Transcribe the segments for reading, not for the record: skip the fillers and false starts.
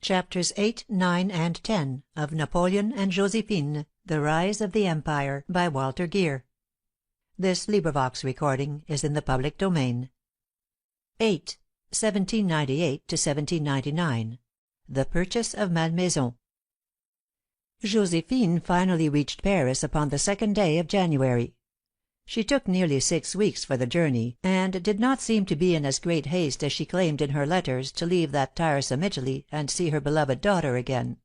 Chapters 8, 9, and 10 of Napoleon and Josephine, The Rise of the Empire, by Walter Geer. This recording is in the public domain. 8. 1798 to 1799. The Purchase of Malmaison. Josephine finally reached Paris upon the 2nd day of January. She took nearly 6 weeks for the journey, and did not seem to be in as great haste as she claimed in her letters to leave that tiresome Italy and see her beloved daughter again.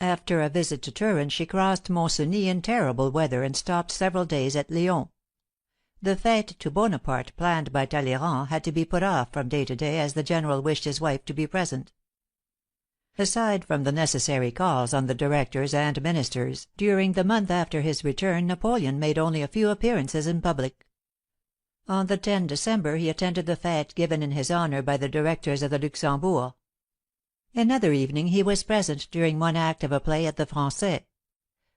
After a visit to Turin she crossed Mont-Cenis in terrible weather and stopped several days at Lyons. The fête to Bonaparte planned by Talleyrand had to be put off from day to day as the general wished his wife to be present. Aside from the necessary calls on the directors and ministers, during the month after his return Napoleon made only a few appearances in public. On the 10 December he attended the fête given in his honor by the directors of the Luxembourg. Another evening he was present during one act of a play at the Français.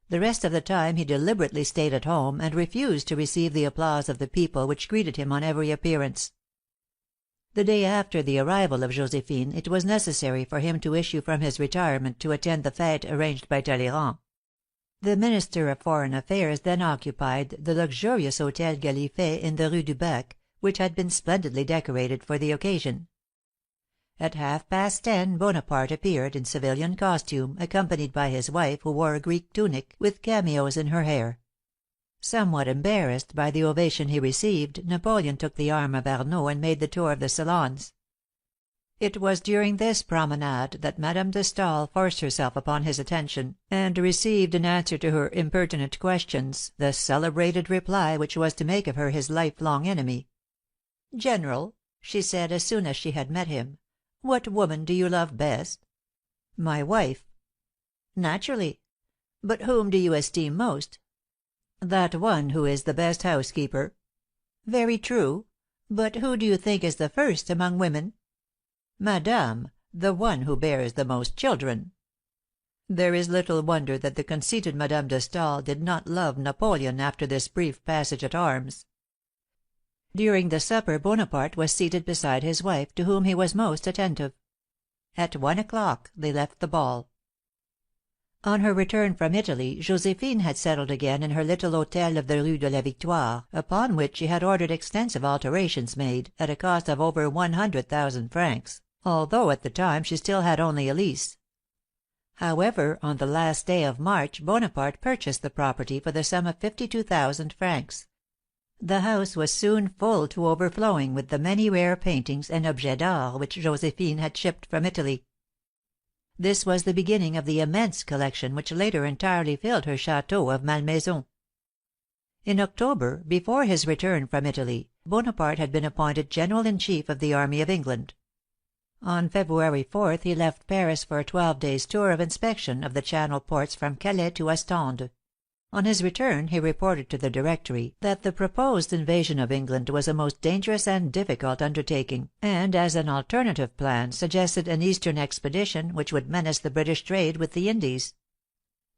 The rest of the time he deliberately stayed at home, and refused to receive the applause of the people which greeted him on every appearance. The day after the arrival of Josephine it was necessary for him to issue from his retirement to attend the fête arranged by Talleyrand. The Minister of Foreign Affairs then occupied the luxurious Hôtel Gallifet in the Rue du Bac, which had been splendidly decorated for the occasion. At 10:30 Bonaparte appeared, in civilian costume, accompanied by his wife, who wore a Greek tunic, with cameos in her hair. Somewhat embarrassed by the ovation he received, Napoleon took the arm of Arnauld and made the tour of the salons. It was during this promenade that Madame de Staël forced herself upon his attention, and received in answer to her impertinent questions the celebrated reply which was to make of her his lifelong enemy. "General," she said as soon as she had met him, "what woman do you love best?" "My wife." "Naturally. But whom do you esteem most?" "That one who is the best housekeeper." "Very true. But who do you think is the first among women?" "Madame, the one who bears the most children." There is little wonder that the conceited Madame de Staël did not love Napoleon after this brief passage at arms. During the supper Bonaparte was seated beside his wife, to whom he was most attentive. At 1 o'clock they left the ball. On her return from Italy, Josephine had settled again in her little hôtel of the Rue de la Victoire, upon which she had ordered extensive alterations made, at a cost of over 100,000 francs, although at the time she still had only a lease. However, on the last day of March Bonaparte purchased the property for the sum of 52,000 francs. The house was soon full to overflowing with the many rare paintings and objets d'art which Josephine had shipped from Italy. This was the beginning of the immense collection which later entirely filled her château of Malmaison. In October, before his return from Italy, Bonaparte had been appointed General in Chief of the Army of England. On February 4th he left Paris for a 12 days' tour of inspection of the Channel ports from Calais to Ostende. On his return he reported to the Directory that the proposed invasion of England was a most dangerous and difficult undertaking, and as an alternative plan suggested an eastern expedition which would menace the British trade with the Indies.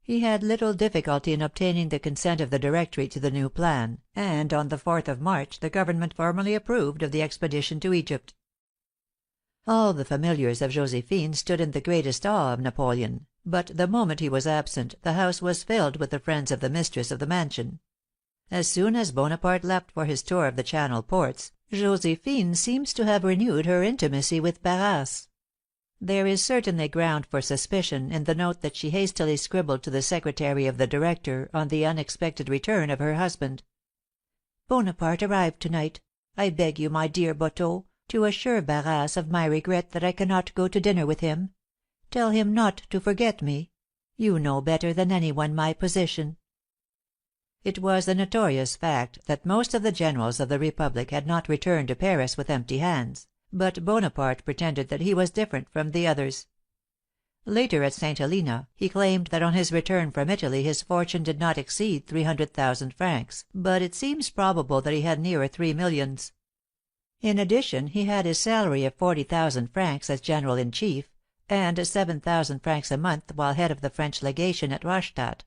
He had little difficulty in obtaining the consent of the Directory to the new plan, and on the 4th of March the Government formally approved of the expedition to Egypt. All the familiars of Josephine stood in the greatest awe of Napoleon, but the moment he was absent the house was filled with the friends of the mistress of the mansion. As soon as Bonaparte left for his tour of the Channel ports, Josephine seems to have renewed her intimacy with Barras. There is certainly ground for suspicion in the note that she hastily scribbled to the secretary of the Director on the unexpected return of her husband. "Bonaparte arrived to-night. I beg you, my dear Boteau, to assure Barras of my regret that I cannot go to dinner with him. Tell him not to forget me. You know better than any one my position." It was a notorious fact that most of the generals of the Republic had not returned to Paris with empty hands, but Bonaparte pretended that he was different from the others. Later, at St. Helena, he claimed that on his return from Italy his fortune did not exceed 300,000 francs, but it seems probable that he had nearer 3 millions. In addition, he had his salary of 40,000 francs as General in Chief, and 7,000 francs a month while head of the French legation at Rastadt.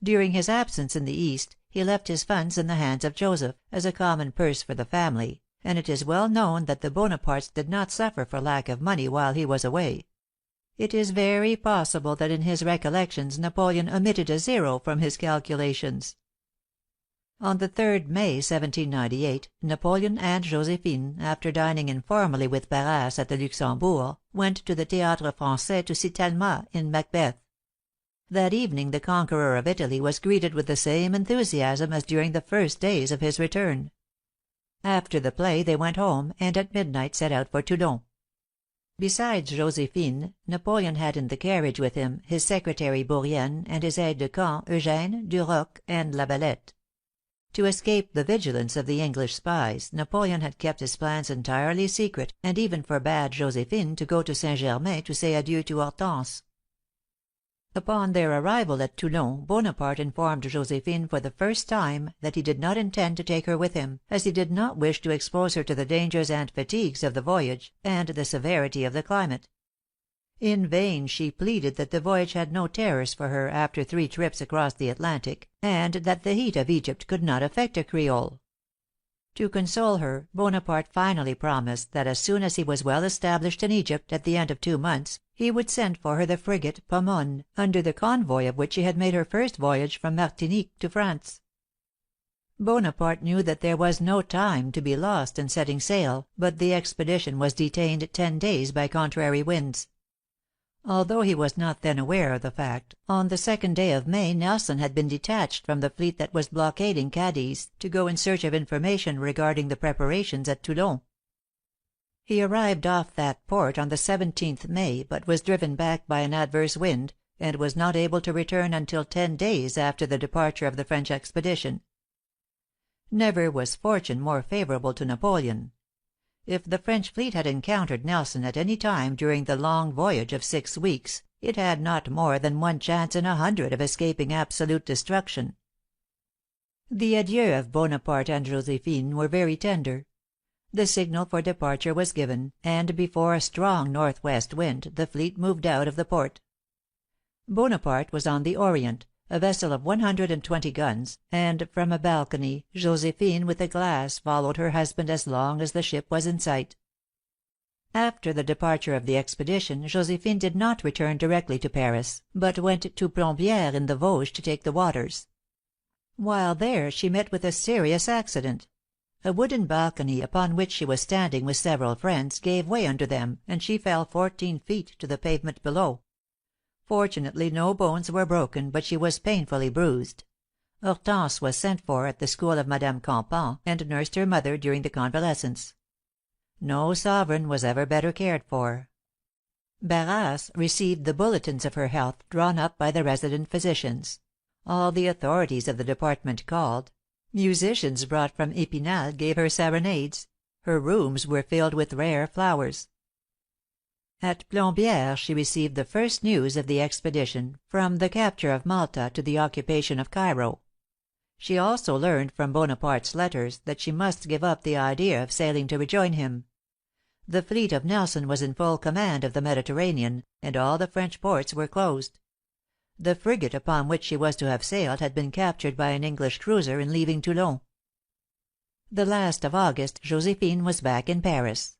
During his absence in the East, he left his funds in the hands of Joseph, as a common purse for the family, and it is well known that the Bonapartes did not suffer for lack of money while he was away. It is very possible that in his recollections Napoleon omitted a zero from his calculations. On the 3rd May, 1798, Napoleon and Josephine, after dining informally with Barras at the Luxembourg, went to the Théâtre Français to see Talma in Macbeth. That evening the conqueror of Italy was greeted with the same enthusiasm as during the first days of his return. After the play they went home, and at midnight set out for Toulon. Besides Josephine, Napoleon had in the carriage with him his secretary Bourrienne and his aides de camp Eugène, Duroc, and Lavalette. To escape the vigilance of the English spies, Napoleon had kept his plans entirely secret, and even forbade Josephine to go to St. Germain to say adieu to Hortense. Upon their arrival at Toulon, Bonaparte informed Josephine for the first time that he did not intend to take her with him, as he did not wish to expose her to the dangers and fatigues of the voyage, and the severity of the climate. In vain she pleaded that the voyage had no terrors for her after 3 trips across the Atlantic, and that the heat of Egypt could not affect a Creole. To console her, Bonaparte finally promised that as soon as he was well established in Egypt, at the end of 2 months, he would send for her the frigate Pomone, under the convoy of which she had made her first voyage from Martinique to France. Bonaparte knew that there was no time to be lost in setting sail, but the expedition was detained 10 days by contrary winds. Although he was not then aware of the fact, on the 2nd day of May Nelson had been detached from the fleet that was blockading Cadiz, to go in search of information regarding the preparations at Toulon. He arrived off that port on the 17th May, but was driven back by an adverse wind, and was not able to return until 10 days after the departure of the French expedition. Never was fortune more favorable to Napoleon. If the French fleet had encountered Nelson at any time during the long voyage of 6 weeks, it had not more than 1 chance in 100 of escaping absolute destruction. The adieux of Bonaparte and Josephine were very tender. The signal for departure was given, and before a strong northwest wind the fleet moved out of the port. Bonaparte was on the Orient, a vessel of 120 guns, and from a balcony Josephine with a glass followed her husband as long as the ship was in sight. After the departure of the expedition, Josephine did not return directly to Paris, but went to Plombières in the Vosges to take the waters. While there she met with a serious accident. A wooden balcony, upon which she was standing with several friends, gave way under them, and she fell 14 feet to the pavement below. Fortunately no bones were broken, but she was painfully bruised. Hortense was sent for at the school of Madame Campan, and nursed her mother during the convalescence. No sovereign was ever better cared for. Barras received the bulletins of her health drawn up by the resident physicians. All the authorities of the department called. Musicians brought from Epinal gave her serenades. Her rooms were filled with rare flowers. At Plombières she received the first news of the expedition, from the capture of Malta to the occupation of Cairo. She also learned from Bonaparte's letters that she must give up the idea of sailing to rejoin him. The fleet of Nelson was in full command of the Mediterranean, and all the French ports were closed. The frigate upon which she was to have sailed had been captured by an English cruiser in leaving Toulon. The last of August Josephine was back in Paris.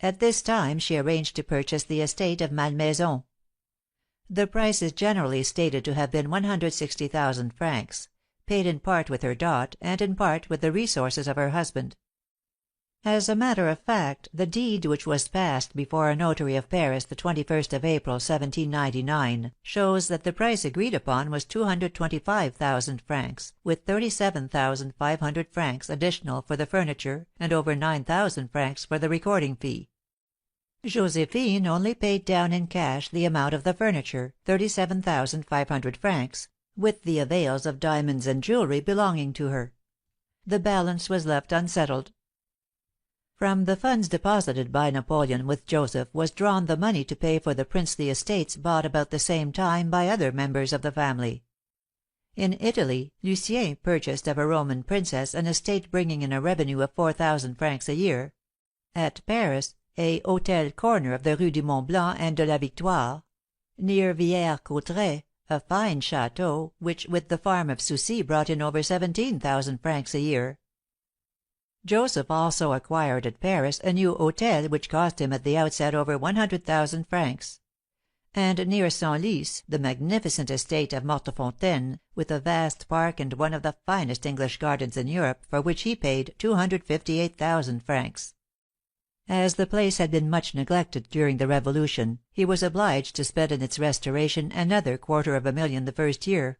At this time she arranged to purchase the estate of Malmaison. The price is generally stated to have been 160,000 francs, paid in part with her dot, and in part with the resources of her husband. As a matter of fact, the deed which was passed before a notary of Paris the 21st of April, 1799, shows that the price agreed upon was 225,000 francs, with 37,500 francs additional for the furniture, and over 9,000 francs for the recording fee. Josephine only paid down in cash the amount of the furniture, 37,500 francs, with the avails of diamonds and jewelry belonging to her. The balance was left unsettled. From the funds deposited by Napoleon with Joseph was drawn the money to pay for the princely estates bought about the same time by other members of the family. In Italy, Lucien purchased of a Roman princess an estate bringing in a revenue of 4,000 francs a year. At Paris, a Hôtel corner of the Rue du Mont Blanc and de la Victoire, near Villers-Cotterêts, a fine château, which with the farm of Soucy brought in over 17,000 francs a year. Joseph also acquired at Paris a new hôtel which cost him at the outset over 100,000 francs. and near Senlis the magnificent estate of Mortefontaine, with a vast park and one of the finest English gardens in Europe, for which he paid 258,000 francs. As the place had been much neglected during the Revolution, he was obliged to spend in its restoration another 250,000 the first year.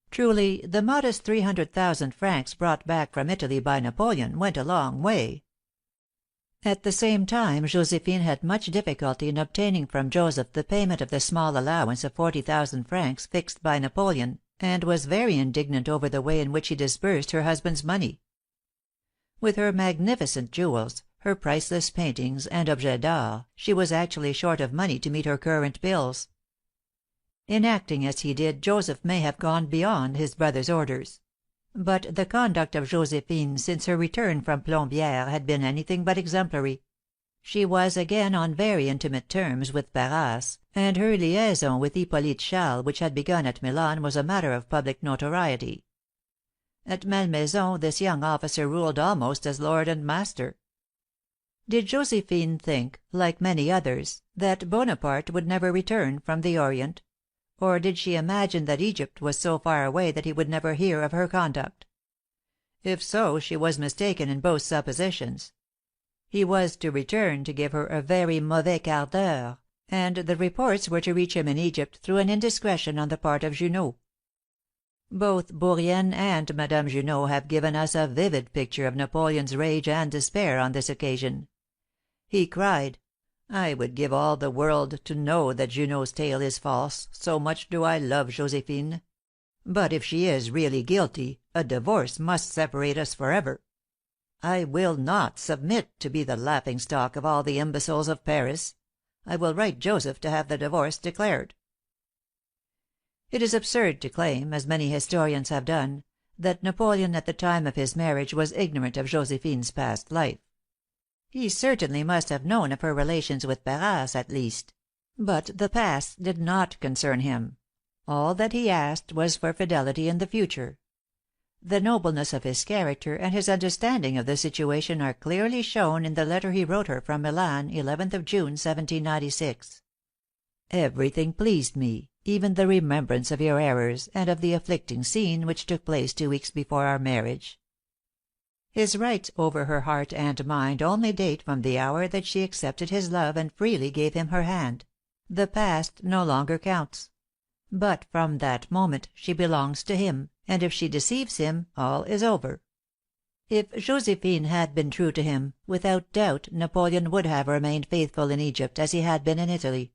Truly, the modest 300,000 francs brought back from Italy by Napoleon went a long way. At the same time Josephine had much difficulty in obtaining from Joseph the payment of the small allowance of 40,000 francs fixed by Napoleon, and was very indignant over the way in which he disbursed her husband's money. With her magnificent jewels, her priceless paintings and objets d'art, she was actually short of money to meet her current bills. In acting as he did, Joseph may have gone beyond his brother's orders. But the conduct of Josephine since her return from Plombières had been anything but exemplary. She was again on very intimate terms with Barras, and her liaison with Hippolyte Charles, which had begun at Milan, was a matter of public notoriety. At Malmaison this young officer ruled almost as lord and master. Did Josephine think, like many others, that Bonaparte would never return from the Orient? Or did she imagine that Egypt was so far away that he would never hear of her conduct? If so, she was mistaken in both suppositions. He was to return to give her a very mauvais quart d'heure, and the reports were to reach him in Egypt through an indiscretion on the part of Junot. Both Bourrienne and Madame Junot have given us a vivid picture of Napoleon's rage and despair on this occasion. He cried, "I would give all the world to know that Junot's tale is false, so much do I love Josephine. But if she is really guilty, a divorce must separate us forever. I will not submit to be the laughing stock of all the imbeciles of Paris. I will write Joseph to have the divorce declared." It is absurd to claim, as many historians have done, that Napoleon at the time of his marriage was ignorant of Josephine's past life. He certainly must have known of her relations with Barras, at least; but the past did not concern him. All that he asked was for fidelity in the future. The nobleness of his character and his understanding of the situation are clearly shown in the letter he wrote her from Milan, 11th of June, 1796. "Everything pleased me, even the remembrance of your errors, and of the afflicting scene which took place 2 weeks before our marriage." His rights over her heart and mind only date from the hour that she accepted his love and freely gave him her hand. The past no longer counts. But from that moment she belongs to him, and if she deceives him, all is over. If Josephine had been true to him, without doubt Napoleon would have remained faithful in Egypt as he had been in Italy.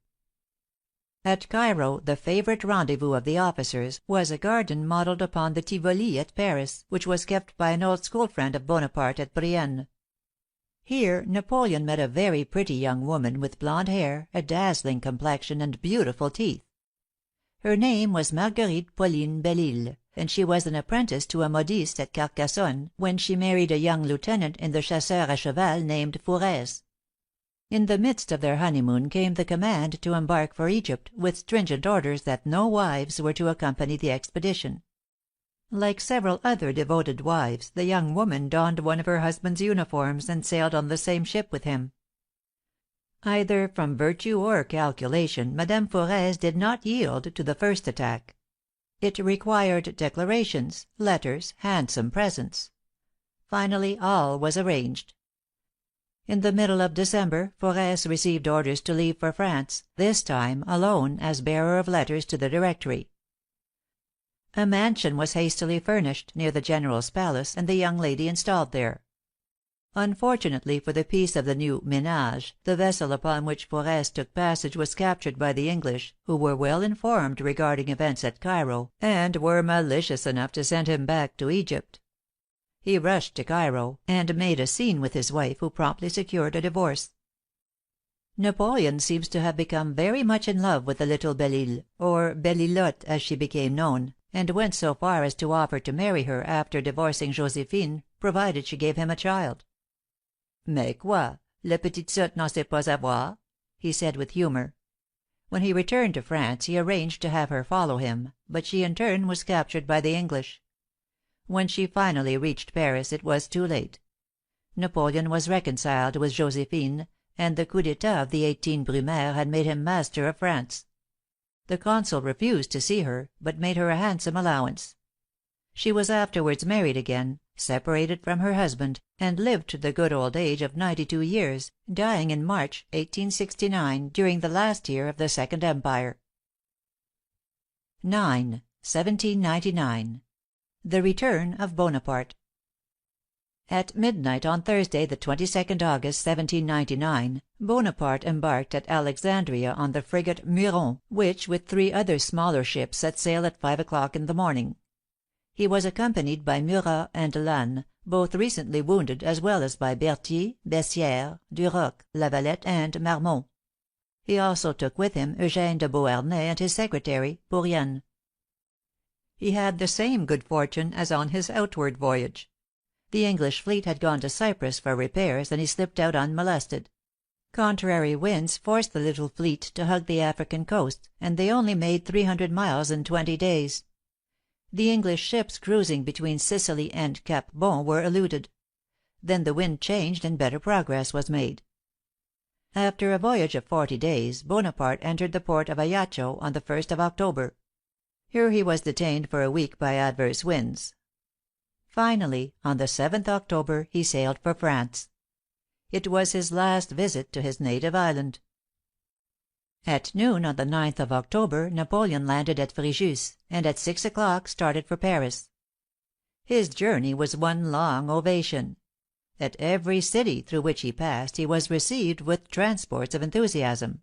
At Cairo, the favorite rendezvous of the officers, was a garden modeled upon the Tivoli at Paris, which was kept by an old school friend of Bonaparte at Brienne. Here Napoleon met a very pretty young woman with blonde hair, a dazzling complexion, and beautiful teeth. Her name was Marguerite Pauline Belle-Isle, and she was an apprentice to a modiste at Carcassonne when she married a young lieutenant in the Chasseurs à Cheval named Forez. In the midst of their honeymoon came the command to embark for Egypt, with stringent orders that no wives were to accompany the expedition. Like several other devoted wives, the young woman donned one of her husband's uniforms, and sailed on the same ship with him. Either from virtue or calculation, Madame Forez did not yield to the first attack. It required declarations, letters, handsome presents. Finally all was arranged. In the middle of December, Forez received orders to leave for France, this time alone, as bearer of letters to the Directory. A mansion was hastily furnished, near the General's palace, and the young lady installed there. Unfortunately for the peace of the new ménage, the vessel upon which Forez took passage was captured by the English, who were well informed regarding events at Cairo, and were malicious enough to send him back to Egypt. He rushed to Cairo, and made a scene with his wife, who promptly secured a divorce. Napoleon seems to have become very much in love with the little Belle-Isle, or Belle-Ilotte as she became known, and went so far as to offer to marry her after divorcing Josephine, provided she gave him a child. "Mais quoi? La petite sotte n'en sait pas avoir," he said with humor. When he returned to France he arranged to have her follow him, but she in turn was captured by the English. When she finally reached Paris it was too late. Napoleon was reconciled with Josephine, and the coup d'état of the 18 Brumaire had made him master of France. The Consul refused to see her, but made her a handsome allowance. She was afterwards married again, separated from her husband, and lived to the good old age of 92 years, dying in March, 1869, during the last year of the Second Empire. 9. 1799. The return of Bonaparte. At midnight on Thursday, the 22nd August, 1799, Bonaparte embarked at Alexandria on the frigate Muron, which, with 3 other smaller ships, set sail at 5 o'clock in the morning. He was accompanied by Murat and Lannes, both recently wounded, as well as by Berthier, Bessières, Duroc, Lavalette, and Marmont. He also took with him Eugène de Beauharnais and his secretary, Bourrienne. He had the same good fortune as on his outward voyage. The English fleet had gone to Cyprus for repairs, and he slipped out unmolested. Contrary winds forced the little fleet to hug the African coast, and they only made 300 miles in 20 days. The English ships cruising between Sicily and Cap Bon were eluded. Then the wind changed and better progress was made. After a voyage of 40 days, Bonaparte entered the port of Ajaccio on the 1st of October. Here he was detained for a week by adverse winds. Finally, on the 7th October, he sailed for France. It was his last visit to his native island. At noon on the 9th of October, Napoleon landed at Fréjus, and at 6 o'clock started for Paris. His journey was one long ovation. At every city through which he passed he was received with transports of enthusiasm.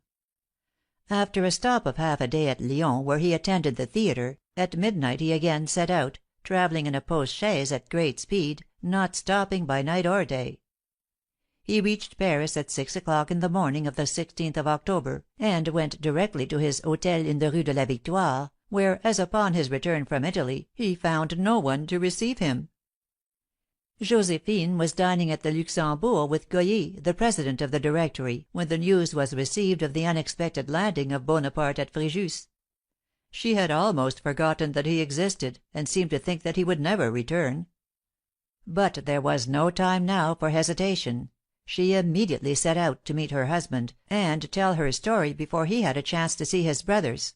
After a stop of half a day at Lyons, where he attended the theatre, at midnight he again set out, traveling in a post chaise at great speed, not stopping by night or day. He reached Paris at 6 o'clock in the morning of the 16th of October, and went directly to his hôtel in the Rue de la Victoire, where, as upon his return from Italy, he found no one to receive him. Josephine was dining at the Luxembourg with Geer, the president of the Directory, when the news was received of the unexpected landing of Bonaparte at Fréjus. She had almost forgotten that he existed, and seemed to think that he would never return. But there was no time now for hesitation. She immediately set out to meet her husband, and tell her story before he had a chance to see his brothers.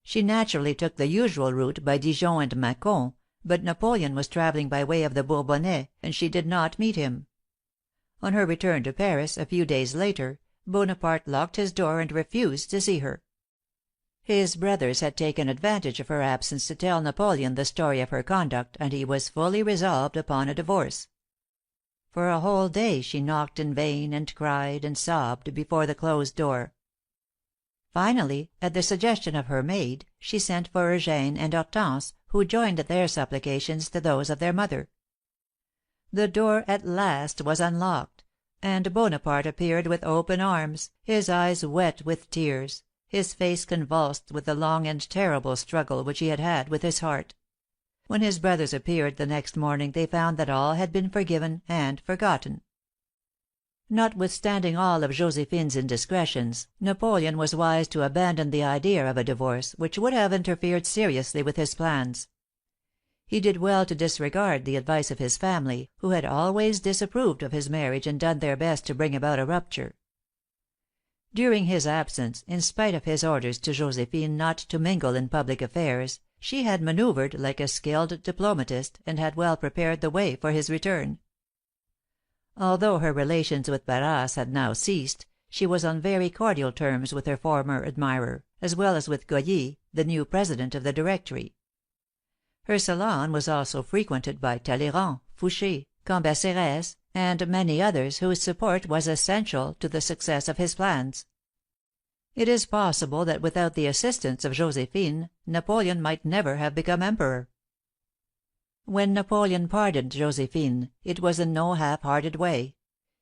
She naturally took the usual route by Dijon and Mâcon, but Napoleon was traveling by way of the Bourbonnais, and she did not meet him. On her return to Paris, a few days later, Bonaparte locked his door and refused to see her. His brothers had taken advantage of her absence to tell Napoleon the story of her conduct, and he was fully resolved upon a divorce. For a whole day she knocked in vain, and cried and sobbed before the closed door. Finally, at the suggestion of her maid, she sent for Eugène and Hortense, who joined their supplications to those of their mother. The door at last was unlocked, and Bonaparte appeared with open arms, his eyes wet with tears, his face convulsed with the long and terrible struggle which he had had with his heart. When his brothers appeared the next morning they found that all had been forgiven and forgotten. Notwithstanding all of Josephine's indiscretions, Napoleon was wise to abandon the idea of a divorce, which would have interfered seriously with his plans. He did well to disregard the advice of his family, who had always disapproved of his marriage and done their best to bring about a rupture. During his absence, in spite of his orders to Josephine not to mingle in public affairs, she had manoeuvred like a skilled diplomatist, and had well prepared the way for his return. Although her relations with Barras had now ceased, she was on very cordial terms with her former admirer, as well as with Geer, the new president of the Directory. Her salon was also frequented by Talleyrand, Fouché, Cambacérès, and many others whose support was essential to the success of his plans. It is possible that without the assistance of Josephine, Napoleon might never have become emperor. When Napoleon pardoned Josephine, it was in no half-hearted way.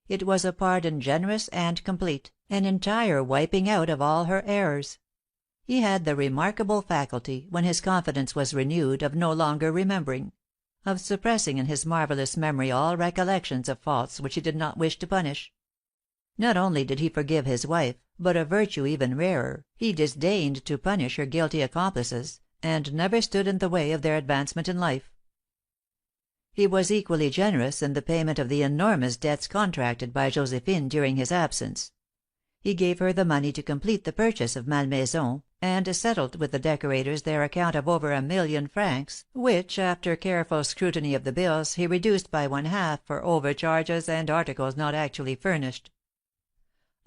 It was a pardon generous and complete, an entire wiping out of all her errors. He had the remarkable faculty, when his confidence was renewed, of no longer remembering, of suppressing in his marvellous memory all recollections of faults which he did not wish to punish. Not only did he forgive his wife, but a virtue even rarer, he disdained to punish her guilty accomplices, and never stood in the way of their advancement in life. He was equally generous in the payment of the enormous debts contracted by Josephine during his absence. He gave her the money to complete the purchase of Malmaison, and settled with the decorators their account of over 1,000,000 francs, which, after careful scrutiny of the bills, he reduced by one half for overcharges and articles not actually furnished.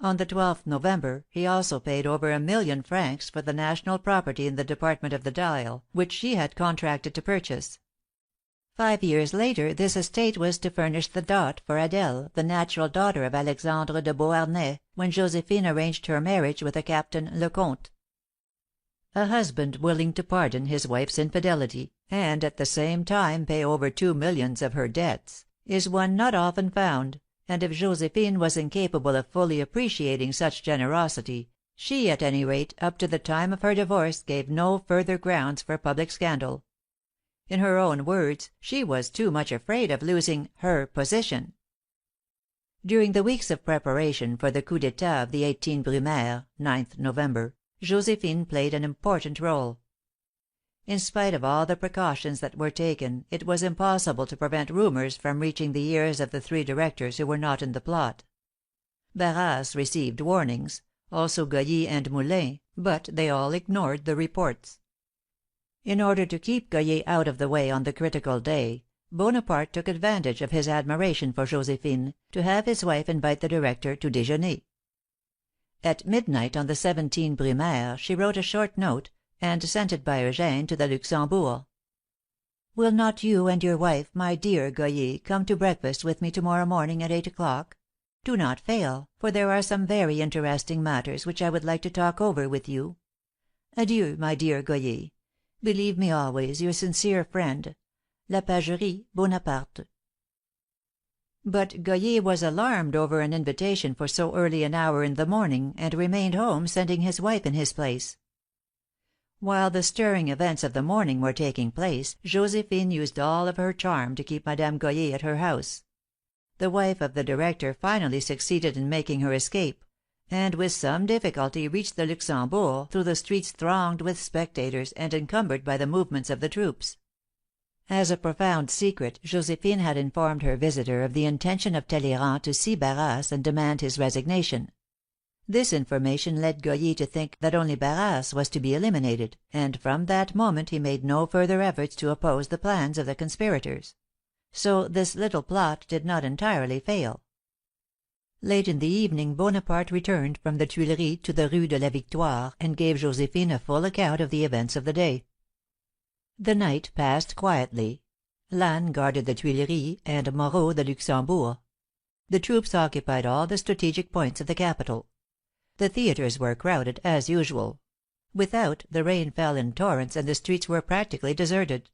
On the 12th November he also paid over 1,000,000 francs for the national property in the department of the Dial, which she had contracted to purchase. 5 years later this estate was to furnish the dot for Adèle, the natural daughter of Alexandre de Beauharnais, when Josephine arranged her marriage with a Captain Lecomte. A husband willing to pardon his wife's infidelity, and at the same time pay over 2 millions of her debts, is one not often found, and if Josephine was incapable of fully appreciating such generosity, she, at any rate, up to the time of her divorce, gave no further grounds for public scandal. In her own words, she was too much afraid of losing her position. During the weeks of preparation for the coup d'état of the 18 Brumaire (9th November), Josephine played an important rôle. In spite of all the precautions that were taken, it was impossible to prevent rumors from reaching the ears of the three directors who were not in the plot. Barras received warnings, also Goyer and Moulin, but they all ignored the reports. In order to keep Goyer out of the way on the critical day, Bonaparte took advantage of his admiration for Josephine, to have his wife invite the director to déjeuner. At midnight on the 17 Brumaire she wrote a short note, and sent it by Eugène to the Luxembourg. "Will not you and your wife, my dear Goyer, come to breakfast with me to morrow morning at 8 o'clock? Do not fail, for there are some very interesting matters which I would like to talk over with you. Adieu, my dear Goyer. Believe me always your sincere friend, La Pagerie, Bonaparte." But Goyer was alarmed over an invitation for so early an hour in the morning, and remained home, sending his wife in his place. While the stirring events of the morning were taking place, Josephine used all of her charm to keep Madame Goyer at her house. The wife of the director finally succeeded in making her escape, and with some difficulty reached the Luxembourg through the streets thronged with spectators and encumbered by the movements of the troops. As a profound secret, Josephine had informed her visitor of the intention of Talleyrand to see Barras and demand his resignation. This information led Goyer to think that only Barras was to be eliminated, and from that moment he made no further efforts to oppose the plans of the conspirators. So this little plot did not entirely fail. Late in the evening Bonaparte returned from the Tuileries to the Rue de la Victoire, and gave Josephine a full account of the events of the day. The night passed quietly. Lannes guarded the Tuileries, and Moreau the Luxembourg. The troops occupied all the strategic points of the capital. The theatres were crowded, as usual. Without, the rain fell in torrents, and the streets were practically deserted.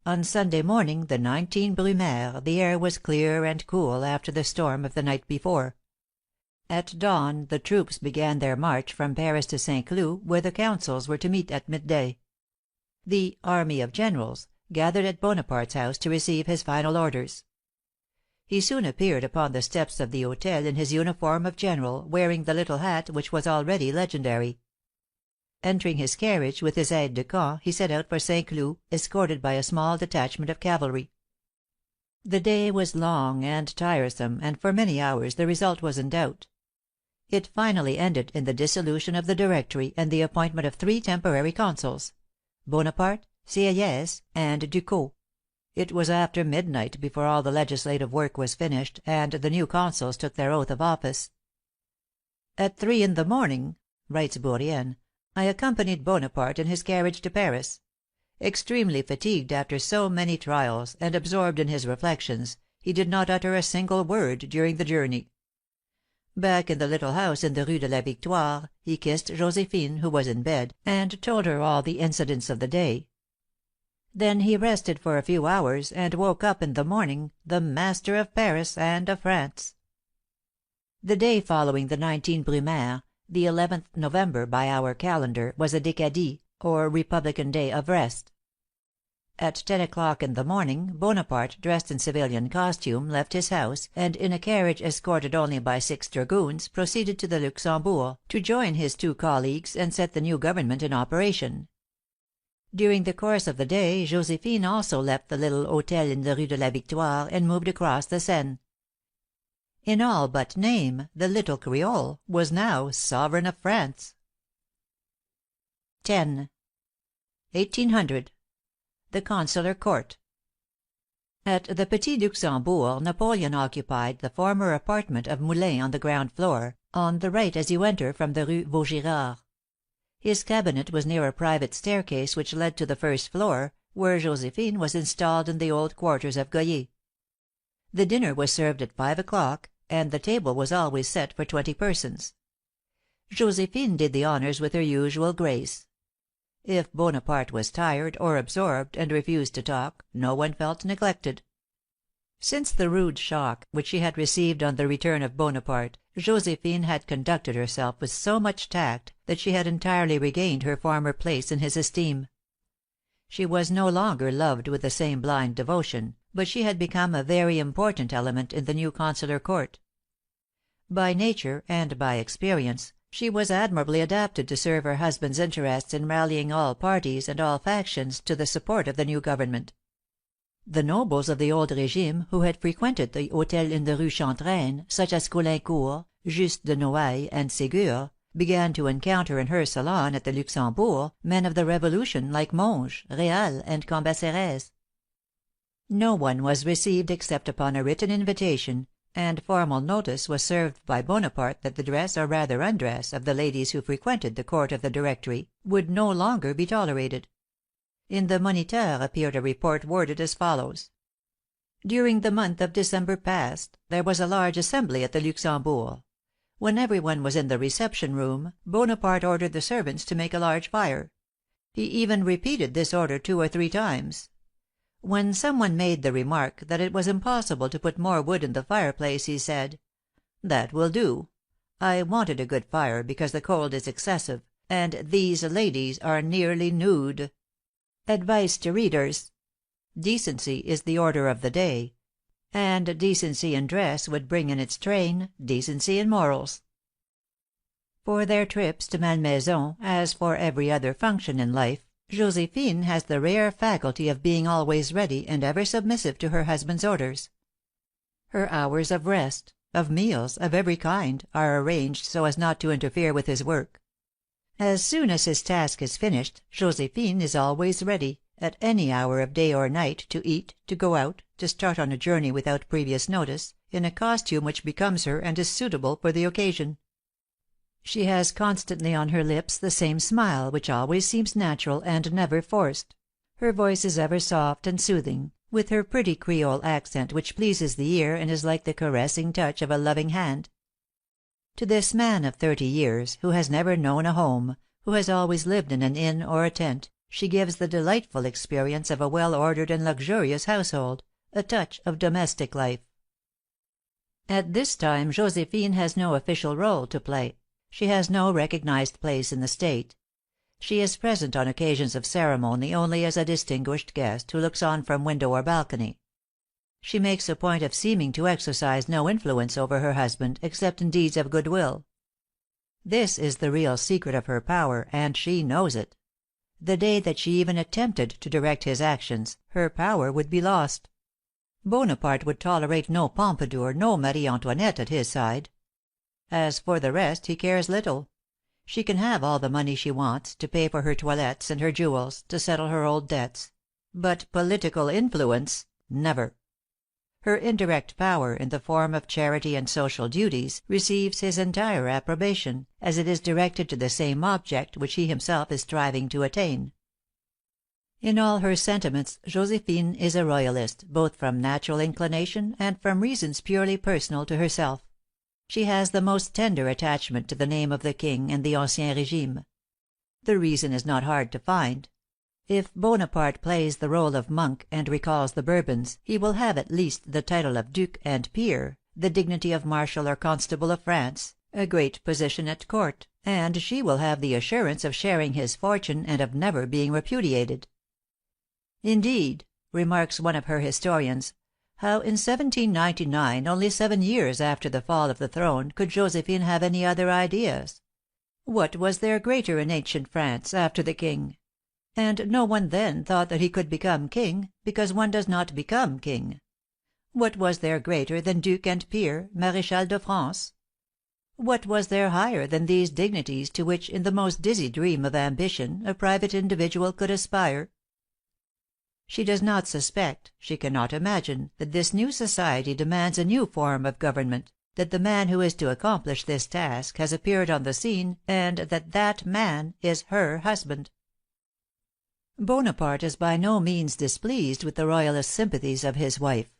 On Sunday morning, the 19 Brumaire, the air was clear and cool after the storm of the night before. At dawn the troops began their march from Paris to St. Cloud, where the councils were to meet at midday. The "army of generals" gathered at Bonaparte's house to receive his final orders. He soon appeared upon the steps of the hôtel in his uniform of general, wearing the little hat which was already legendary. Entering his carriage with his aide de camp, he set out for St. Cloud, escorted by a small detachment of cavalry. The day was long and tiresome, and for many hours the result was in doubt. It finally ended in the dissolution of the Directory and the appointment of 3 temporary consuls, Bonaparte, Sieyès, and Ducos. It was after midnight before all the legislative work was finished, and the new consuls took their oath of office. "At 3 in the morning," writes Bourrienne, "I accompanied Bonaparte in his carriage to Paris. Extremely fatigued after so many trials, and absorbed in his reflections, he did not utter a single word during the journey. Back in the little house in the Rue de la Victoire, he kissed Josephine, who was in bed, and told her all the incidents of the day. Then he rested for a few hours, and woke up in the morning the master of Paris and of France." The day following the 19 Brumaire, the 11th November by our calendar, was a Décadi, or Republican day of rest. At 10 o'clock in the morning, Bonaparte, dressed in civilian costume, left his house, and in a carriage escorted only by 6 dragoons, proceeded to the Luxembourg, to join his 2 colleagues and set the new government in operation. During the course of the day Josephine also left the little hotel in the Rue de la Victoire and moved across the Seine. In all but name the little Creole was now sovereign of France. 10. 1800. The Consular Court. At the Petit Luxembourg Napoleon occupied the former apartment of Moulin on the ground floor, on the right as you enter from the Rue Vaugirard. His cabinet was near a private staircase which led to the first floor, where Josephine was installed in the old quarters of Goyer. The dinner was served at 5 o'clock, and the table was always set for 20 persons. Josephine did the honors with her usual grace. If Bonaparte was tired or absorbed and refused to talk, no one felt neglected. Since the rude shock which she had received on the return of Bonaparte, Josephine had conducted herself with so much tact that she had entirely regained her former place in his esteem. She was no longer loved with the same blind devotion, but she had become a very important element in the new consular court. By nature and by experience, she was admirably adapted to serve her husband's interests in rallying all parties and all factions to the support of the new government. The nobles of the old regime, who had frequented the hotel in the Rue Chantraine, such as Caulaincourt, Juste de Noailles, and Ségur, began to encounter in her salon at the Luxembourg men of the Revolution like Monge, Réal, and Cambacérès. No one was received except upon a written invitation, and formal notice was served by Bonaparte that the dress, or rather undress, of the ladies who frequented the court of the Directory would no longer be tolerated. In the Moniteur appeared a report worded as follows: "During the month of December past, there was a large assembly at the Luxembourg. When every one was in the reception room, Bonaparte ordered the servants to make a large fire. He even repeated this order 2 or 3 times. When some one made the remark that it was impossible to put more wood in the fireplace, he said, 'That will do. I wanted a good fire because the cold is excessive, and these ladies are nearly nude.' Advice to readers: decency is the order of the day, and decency in dress would bring in its train decency in morals." For their trips to Malmaison, as for every other function in life, Josephine has the rare faculty of being always ready and ever submissive to her husband's orders. Her hours of rest, of meals, of every kind, are arranged so as not to interfere with his work. As soon as his task is finished, Josephine is always ready, at any hour of day or night, to eat, to go out, to start on a journey without previous notice, in a costume which becomes her and is suitable for the occasion. She has constantly on her lips the same smile which always seems natural and never forced. Her voice is ever soft and soothing, with her pretty Creole accent which pleases the ear and is like the caressing touch of a loving hand. To this man of 30 years, who has never known a home, who has always lived in an inn or a tent, she gives the delightful experience of a well-ordered and luxurious household, a touch of domestic life. At this time Josephine has no official rôle to play. She has no recognized place in the state. She is present on occasions of ceremony only as a distinguished guest who looks on from window or balcony. She makes a point of seeming to exercise no influence over her husband, except in deeds of good will. This is the real secret of her power, and she knows it. The day that she even attempted to direct his actions, her power would be lost. Bonaparte would tolerate no Pompadour, no Marie Antoinette at his side. As for the rest, he cares little. She can have all the money she wants, to pay for her toilettes and her jewels, to settle her old debts; but political influence, never. Her indirect power, in the form of charity and social duties, receives his entire approbation, as it is directed to the same object which he himself is striving to attain. In all her sentiments Josephine is a royalist, both from natural inclination and from reasons purely personal to herself. She has the most tender attachment to the name of the King and the Ancien Regime. The reason is not hard to find. If Bonaparte plays the rôle of monk and recalls the Bourbons, he will have at least the title of Duke and Peer, the dignity of Marshal or Constable of France, a great position at court, and she will have the assurance of sharing his fortune and of never being repudiated. "Indeed," remarks one of her historians, "how in 1799, only 7 years after the fall of the throne, could Josephine have any other ideas? What was there greater in ancient France, after the King? and no one then thought that he could become king, because one does not become king. What was there greater than Duke and Peer, Maréchal de France? What was there higher than these dignities to which, in the most dizzy dream of ambition, a private individual could aspire? She does not suspect, she cannot imagine, that this new society demands a new form of government, that the man who is to accomplish this task has appeared on the scene, and that that man is her husband. Bonaparte is by no means displeased with the royalist sympathies of his wife.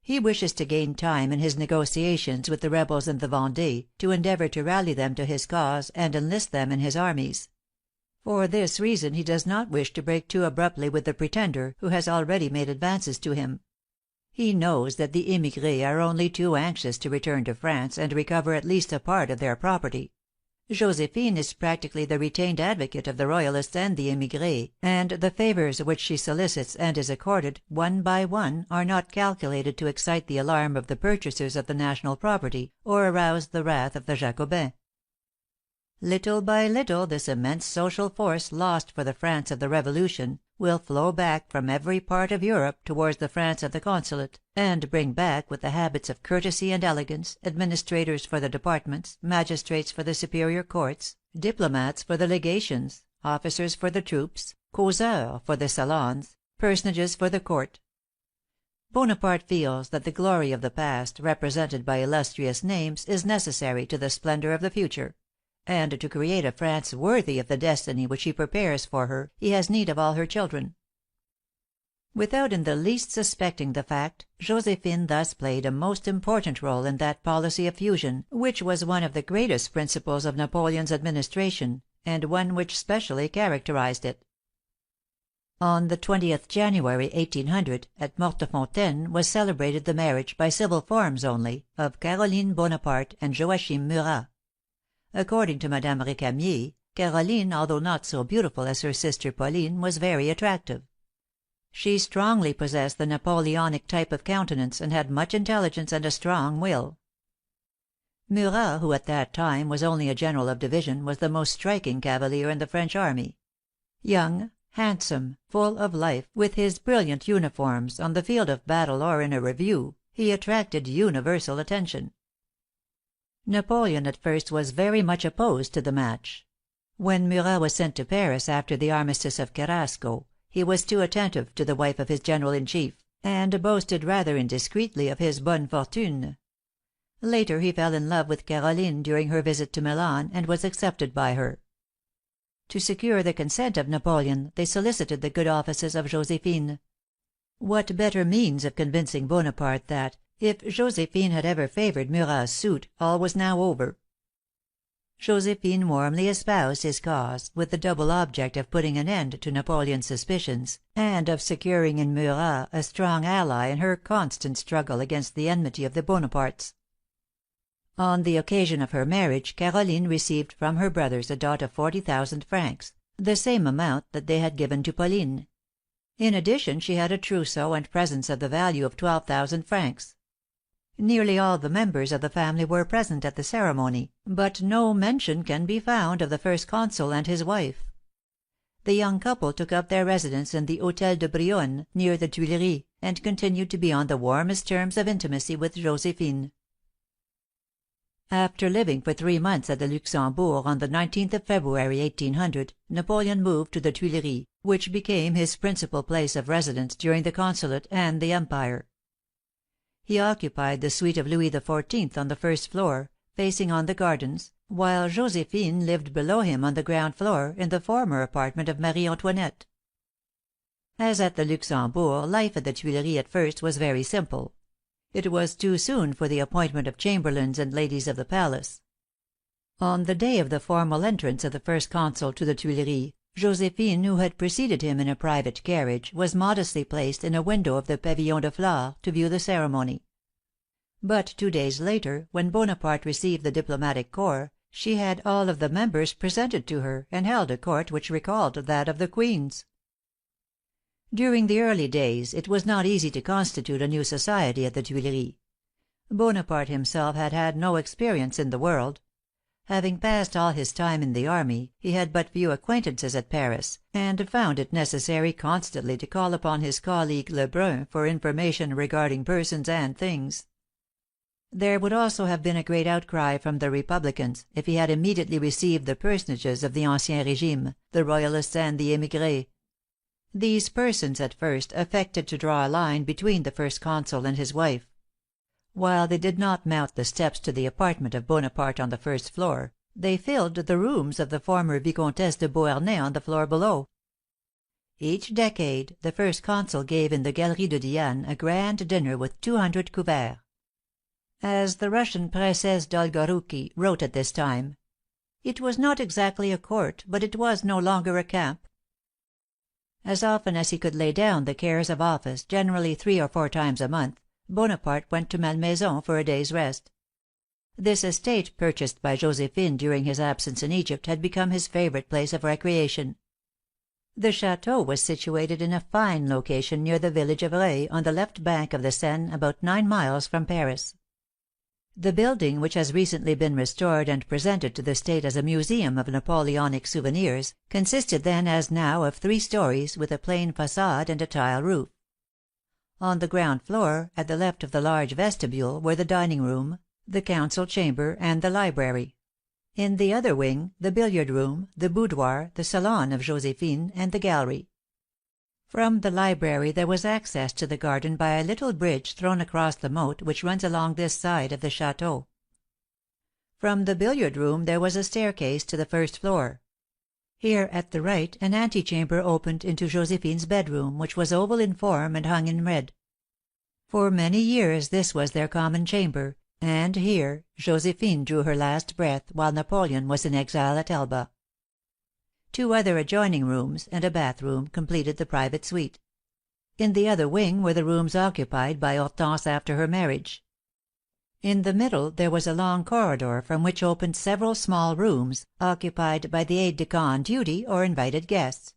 He wishes to gain time in his negotiations with the rebels in the Vendée, to endeavor to rally them to his cause and enlist them in his armies. For this reason he does not wish to break too abruptly with the Pretender, who has already made advances to him. He knows that the émigrés are only too anxious to return to France and recover at least a part of their property. Josephine is practically the retained advocate of the Royalists and the émigrés, and the favors which she solicits and is accorded, one by one, are not calculated to excite the alarm of the purchasers of the national property, or arouse the wrath of the Jacobins. Little by little this immense social force lost for the France of the Revolution will flow back from every part of Europe towards the France of the Consulate, and bring back with the habits of courtesy and elegance, administrators for the departments, magistrates for the superior courts, diplomats for the legations, officers for the troops, causeurs for the salons, personages for the court. Bonaparte feels that the glory of the past, represented by illustrious names, is necessary to the splendor of the future; and to create a France worthy of the destiny which he prepares for her, he has need of all her children. Without in the least suspecting the fact, Josephine thus played a most important role in that policy of fusion which was one of the greatest principles of Napoleon's administration, and one which specially characterized it. On the 20th January, 1800, at Mortefontaine, was celebrated the marriage, by civil forms only, of Caroline Bonaparte and Joachim Murat. According to Madame Récamier, Caroline, although not so beautiful as her sister Pauline, was very attractive. She strongly possessed the Napoleonic type of countenance, and had much intelligence and a strong will. Murat, who at that time was only a general of division, was the most striking cavalier in the French army. Young, handsome, full of life, with his brilliant uniforms, on the field of battle or in a review, he attracted universal attention. Napoleon at first was very much opposed to the match. When Murat was sent to Paris after the armistice of Carrasco, he was too attentive to the wife of his general in chief, and boasted rather indiscreetly of his bonne fortune. Later he fell in love with Caroline during her visit to Milan, and was accepted by her. To secure the consent of Napoleon, they solicited the good offices of Josephine. What better means of convincing Bonaparte that, if Josephine had ever favored Murat's suit, all was now over? Josephine warmly espoused his cause, with the double object of putting an end to Napoleon's suspicions, and of securing in Murat a strong ally in her constant struggle against the enmity of the Bonapartes. On the occasion of her marriage, Caroline received from her brothers a dot of 40,000 francs, the same amount that they had given to Pauline. In addition, she had a trousseau and presents of the value of 12,000 francs. Nearly all the members of the family were present at the ceremony, but no mention can be found of the First Consul and his wife. The young couple took up their residence in the Hôtel de Brionne, near the Tuileries, and continued to be on the warmest terms of intimacy with Josephine. After living for 3 months at the Luxembourg on the 19th of February, 1800, Napoleon moved to the Tuileries, which became his principal place of residence during the Consulate and the Empire. He occupied the suite of Louis XIV on the first floor, facing on the gardens, while Josephine lived below him on the ground floor, in the former apartment of Marie Antoinette. As at the Luxembourg, life at the Tuileries at first was very simple. It was too soon for the appointment of chamberlains and ladies of the palace. On the day of the formal entrance of the First Consul to the Tuileries, Josephine, who had preceded him in a private carriage, was modestly placed in a window of the Pavillon de Flore to view the ceremony. But 2 days later, when Bonaparte received the diplomatic corps, she had all of the members presented to her, and held a court which recalled that of the Queen's. During the early days it was not easy to constitute a new society at the Tuileries. Bonaparte himself had had no experience in the world. Having passed all his time in the army, he had but few acquaintances at Paris, and found it necessary constantly to call upon his colleague Lebrun for information regarding persons and things. There would also have been a great outcry from the Republicans if he had immediately received the personages of the Ancien Regime, the Royalists and the émigrés. These persons at first affected to draw a line between the First Consul and his wife. While they did not mount the steps to the apartment of Bonaparte on the first floor, they filled the rooms of the former Vicomtesse de Beauharnais on the floor below. Each decade the First Consul gave in the Galerie de Diane a grand dinner with 200 couverts. As the Russian Princess Dolgoruki wrote at this time, "It was not exactly a court, but it was no longer a camp." As often as he could lay down the cares of office, generally 3 or 4 times a month, Bonaparte went to Malmaison for a day's rest. This estate, purchased by Josephine during his absence in Egypt, had become his favorite place of recreation. The château was situated in a fine location near the village of Rueil, on the left bank of the Seine, about 9 miles from Paris. The building, which has recently been restored and presented to the State as a museum of Napoleonic souvenirs, consisted then as now of 3 stories, with a plain façade and a tile roof. On the ground floor, at the left of the large vestibule, were the dining room, the council chamber, and the library; in the other wing, the billiard room, the boudoir, the salon of Josephine, and the gallery. From the library there was access to the garden by a little bridge thrown across the moat which runs along this side of the château. From the billiard room there was a staircase to the first floor. Here, at the right, an antechamber opened into Josephine's bedroom, which was oval in form and hung in red. For many years this was their common chamber, and here Josephine drew her last breath while Napoleon was in exile at Elba. 2 other adjoining rooms, and a bathroom, completed the private suite. In the other wing were the rooms occupied by Hortense after her marriage. In the middle there was a long corridor from which opened several small rooms, occupied by the aides de camp on duty or invited guests.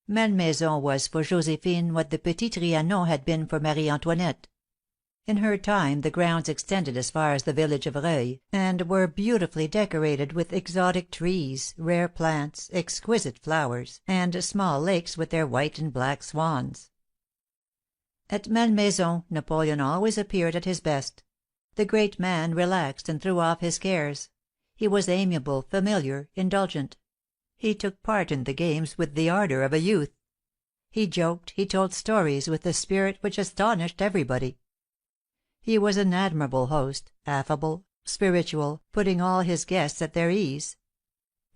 Malmaison was for Josephine what the Petit Trianon had been for Marie Antoinette. In her time the grounds extended as far as the village of Rueil, and were beautifully decorated with exotic trees, rare plants, exquisite flowers, and small lakes with their white and black swans. At Malmaison Napoleon always appeared at his best. The great man relaxed and threw off his cares. He was amiable, familiar, indulgent. He took part in the games with the ardor of a youth. He joked, he told stories with a spirit which astonished everybody. He was an admirable host, affable, spiritual, putting all his guests at their ease.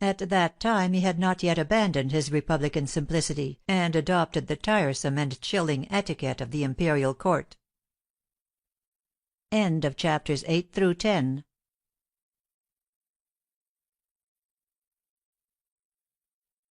At that time he had not yet abandoned his republican simplicity, and adopted the tiresome and chilling etiquette of the imperial court. End of chapters 8 through 10.